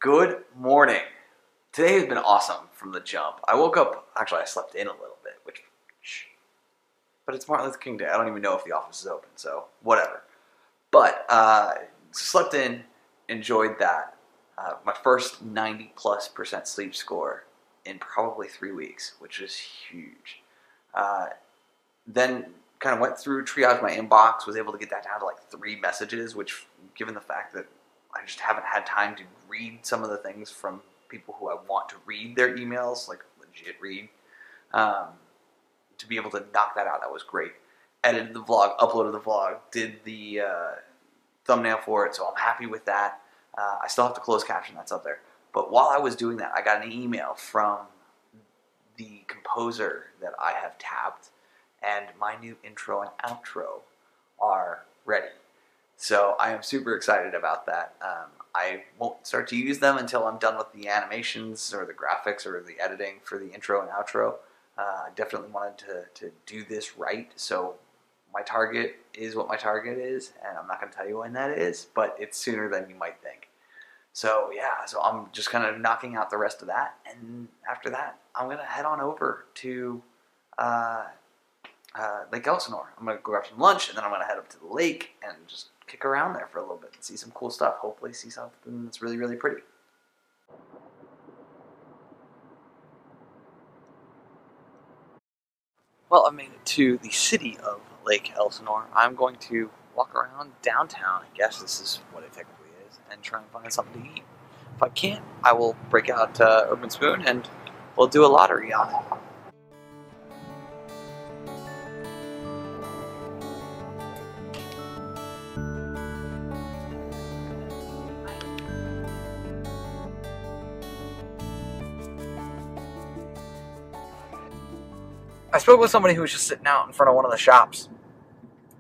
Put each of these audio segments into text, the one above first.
Good morning. Today has been awesome from the jump. I woke up, actually I slept in a little bit, but it's Martin Luther King Day. I don't even know if the office is open, so whatever. But slept in, enjoyed that. My first 90+% sleep score in probably 3 weeks, which is huge. Then kind of went through, triaged my inbox, was able to get that down to like 3 messages, which given the fact that I just haven't had time to read some of the things from people who I want to read their emails, like legit read, to be able to knock that out, that was great. Edited the vlog, uploaded the vlog, did the thumbnail for it, so I'm happy with that. I still have to close caption, that's up there. But while I was doing that, I got an email from the composer that I have tabbed, and my new intro and outro are ready. So I am super excited about that. I won't start to use them until I'm done with the animations or the graphics or the editing for the intro and outro. I definitely wanted to do this right, so my target is what my target is, and I'm not going to tell you when that is, but it's sooner than you might think. So yeah, so I'm just kind of knocking out the rest of that, and after that, I'm going to head on over to Lake Elsinore. I'm going to go grab some lunch, and then I'm going to head up to the lake and just kick around there for a little bit and see some cool stuff. Hopefully see something that's really, really pretty. Well, I made it to the city of Lake Elsinore. I'm going to walk around downtown, I guess this is what it technically is, and try and find something to eat. If I can't, I will break out Urban Spoon and we'll do a lottery on it. I spoke with somebody who was just sitting out in front of one of the shops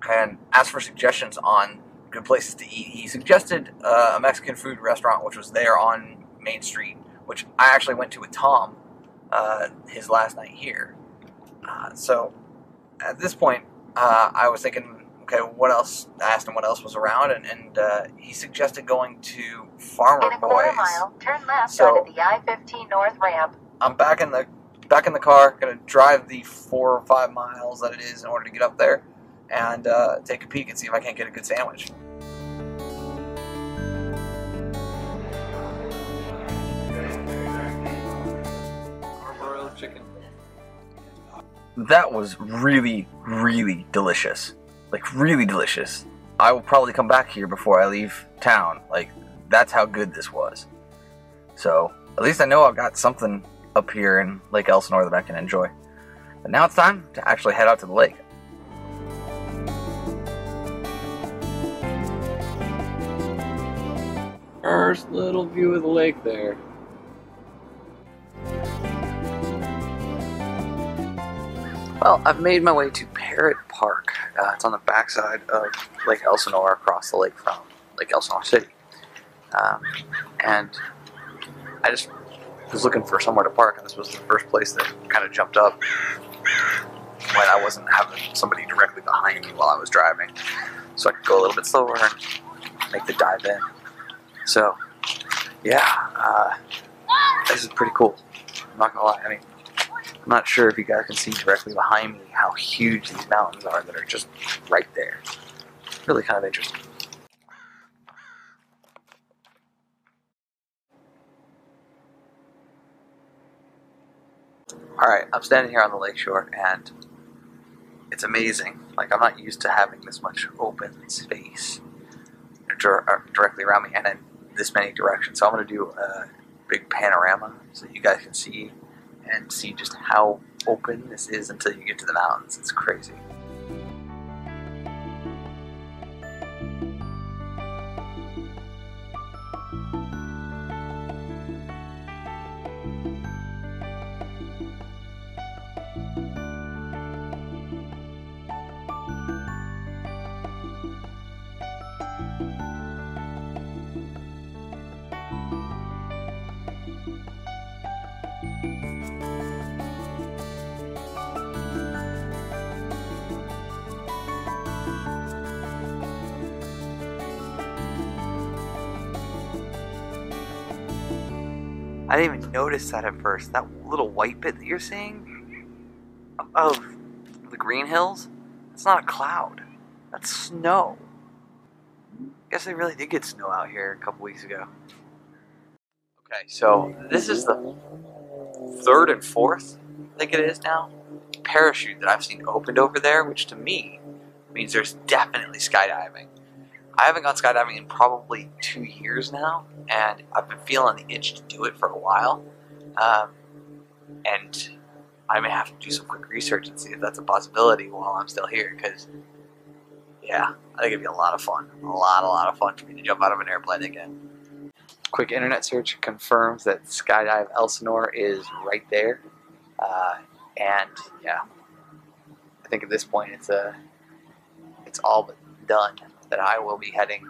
and asked for suggestions on good places to eat. He suggested a Mexican food restaurant, which was there on Main Street, which I actually went to with Tom his last night here. So at this point, I was thinking, okay, what else? I asked him what else was around, and he suggested going to Farmer In a quarter Boys. mile, turn left So, onto the I-15 North ramp. I'm back in the car, gonna drive the 4 or 5 miles that it is in order to get up there and take a peek and see if I can't get a good sandwich. Charbroiled chicken. That was really, really delicious. Like, really delicious. I will probably come back here before I leave town. Like, that's how good this was. So, at least I know I've got something up here in Lake Elsinore that I can enjoy. But now it's time to actually head out to the lake. First little view of the lake there. Well, I've made my way to Perret Park. It's on the backside of Lake Elsinore, across the lake from Lake Elsinore City. And I just was looking for somewhere to park, and this was the first place that kind of jumped up when I wasn't having somebody directly behind me while I was driving. So I could go a little bit slower and make the dive in. So, yeah, this is pretty cool. I'm not gonna lie, I mean, I'm not sure if you guys can see directly behind me how huge these mountains are that are just right there. Really kind of interesting. Alright, I'm standing here on the lakeshore and it's amazing. Like, I'm not used to having this much open space directly around me and in this many directions. So I'm going to do a big panorama so you guys can see and see just how open this is until you get to the mountains. It's crazy. I didn't even notice that at first. That little white bit that you're seeing of the green hills, it's not a cloud. That's snow. I guess they really did get snow out here a couple weeks ago. Okay, so this is the third and fourth, I think it is now, parachute that I've seen opened over there, which to me means there's definitely skydiving. I haven't gone skydiving in probably 2 years now, and I've been feeling the itch to do it for a while. And I may have to do some quick research and see if that's a possibility while I'm still here, because, yeah, I think it'd be a lot of fun. A lot of fun for me to jump out of an airplane again. Quick internet search confirms that Skydive Elsinore is right there. And, yeah, I think at this point it's all but done that I will be heading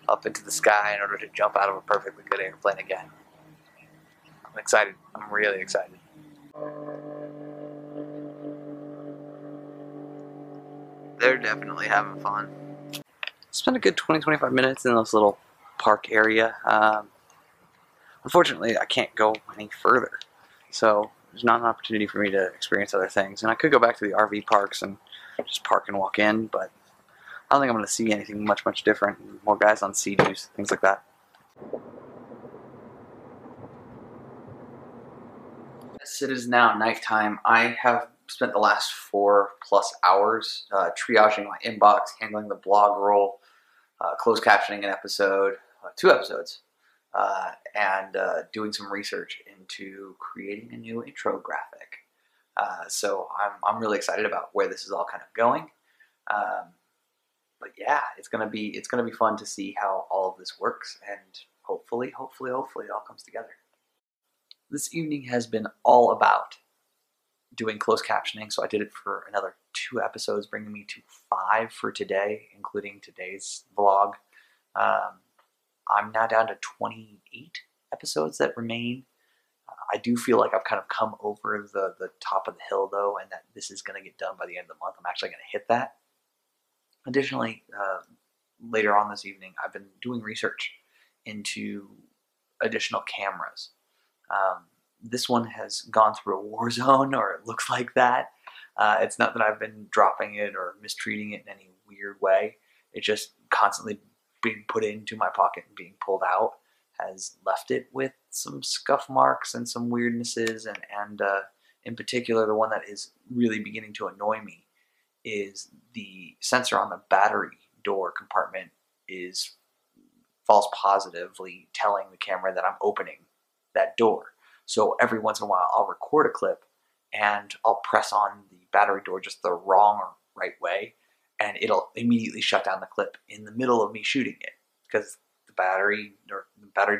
up into the sky in order to jump out of a perfectly good airplane again. I'm excited. I'm really excited. They're definitely having fun. Spent a good 20-25 minutes in this little park area. Unfortunately, I can't go any further, so there's not an opportunity for me to experience other things. And I could go back to the RV parks and just park and walk in, but I don't think I'm going to see anything much different. More guys on sea-doos, things like that. Yes, it is now nighttime. I have spent the last 4+ hours triaging my inbox, handling the blog roll, closed captioning an episode, 2 episodes, and doing some research into creating a new intro graphic. So I'm really excited about where this is all kind of going. But yeah, it's gonna be fun to see how all of this works, and hopefully it all comes together. This evening has been all about doing closed captioning, so I did it for another 2 episodes, bringing me to 5 for today, including today's vlog. I'm now down to 28 episodes that remain. I do feel like I've kind of come over the top of the hill, though, and that this is going to get done by the end of the month. I'm actually going to hit that. Additionally, later on this evening, I've been doing research into additional cameras. This one has gone through a war zone, or it looks like that. It's not that I've been dropping it or mistreating it in any weird way. It's just constantly being put into my pocket and being pulled out has left it with some scuff marks and some weirdnesses, and in particular, the one that is really beginning to annoy me is the sensor on the battery door compartment is false positively telling the camera that I'm opening that door. So every once in a while I'll record a clip and I'll press on the battery door just the wrong or right way, and it'll immediately shut down the clip in the middle of me shooting it, because the battery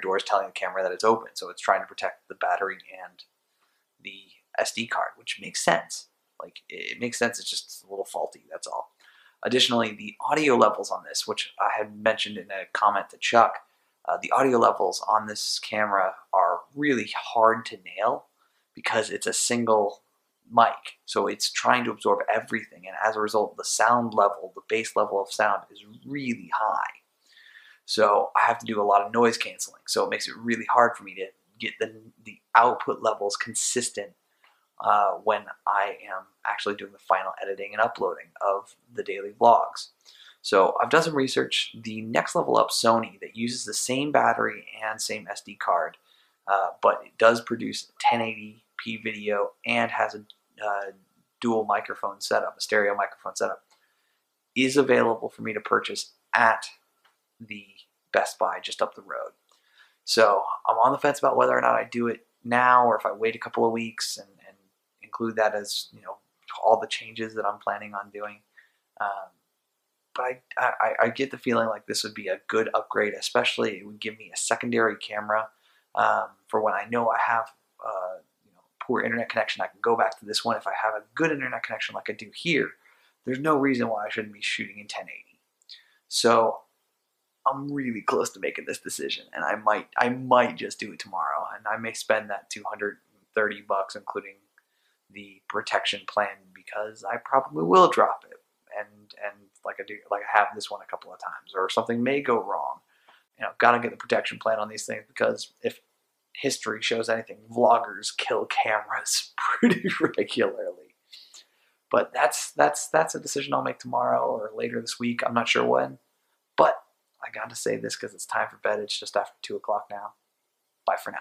door is telling the camera that it's open, so it's trying to protect the battery and the SD card, which makes sense. Like, it makes sense, it's just a little faulty, that's all. Additionally, the audio levels on this, which I had mentioned in a comment to Chuck, the audio levels on this camera are really hard to nail because it's a single mic, so it's trying to absorb everything, and as a result, the sound level, the bass level of sound is really high. So I have to do a lot of noise canceling, so it makes it really hard for me to get the output levels consistent when I am actually doing the final editing and uploading of the daily vlogs. So I've done some research. The next level up Sony that uses the same battery and same SD card, but it does produce 1080p video and has a dual microphone setup, a stereo microphone setup, is available for me to purchase at the Best Buy just up the road. So I'm on the fence about whether or not I do it now or if I wait a couple of weeks and include that as, you know, all the changes that I'm planning on doing. But I get the feeling like this would be a good upgrade, especially it would give me a secondary camera for when I know I have poor internet connection. I can go back to this one. If I have a good internet connection like I do here, there's no reason why I shouldn't be shooting in 1080. So I'm really close to making this decision, and I might just do it tomorrow, and I may spend that $230, including the protection plan, because I probably will drop it, and like I have this one a couple of times, or something may go wrong. You know, I've got to get the protection plan on these things, because if history shows anything, vloggers kill cameras pretty regularly. But that's a decision I'll make tomorrow or later this week. I'm not sure when. But I got to say this because it's time for bed. It's just after 2 o'clock now. Bye for now.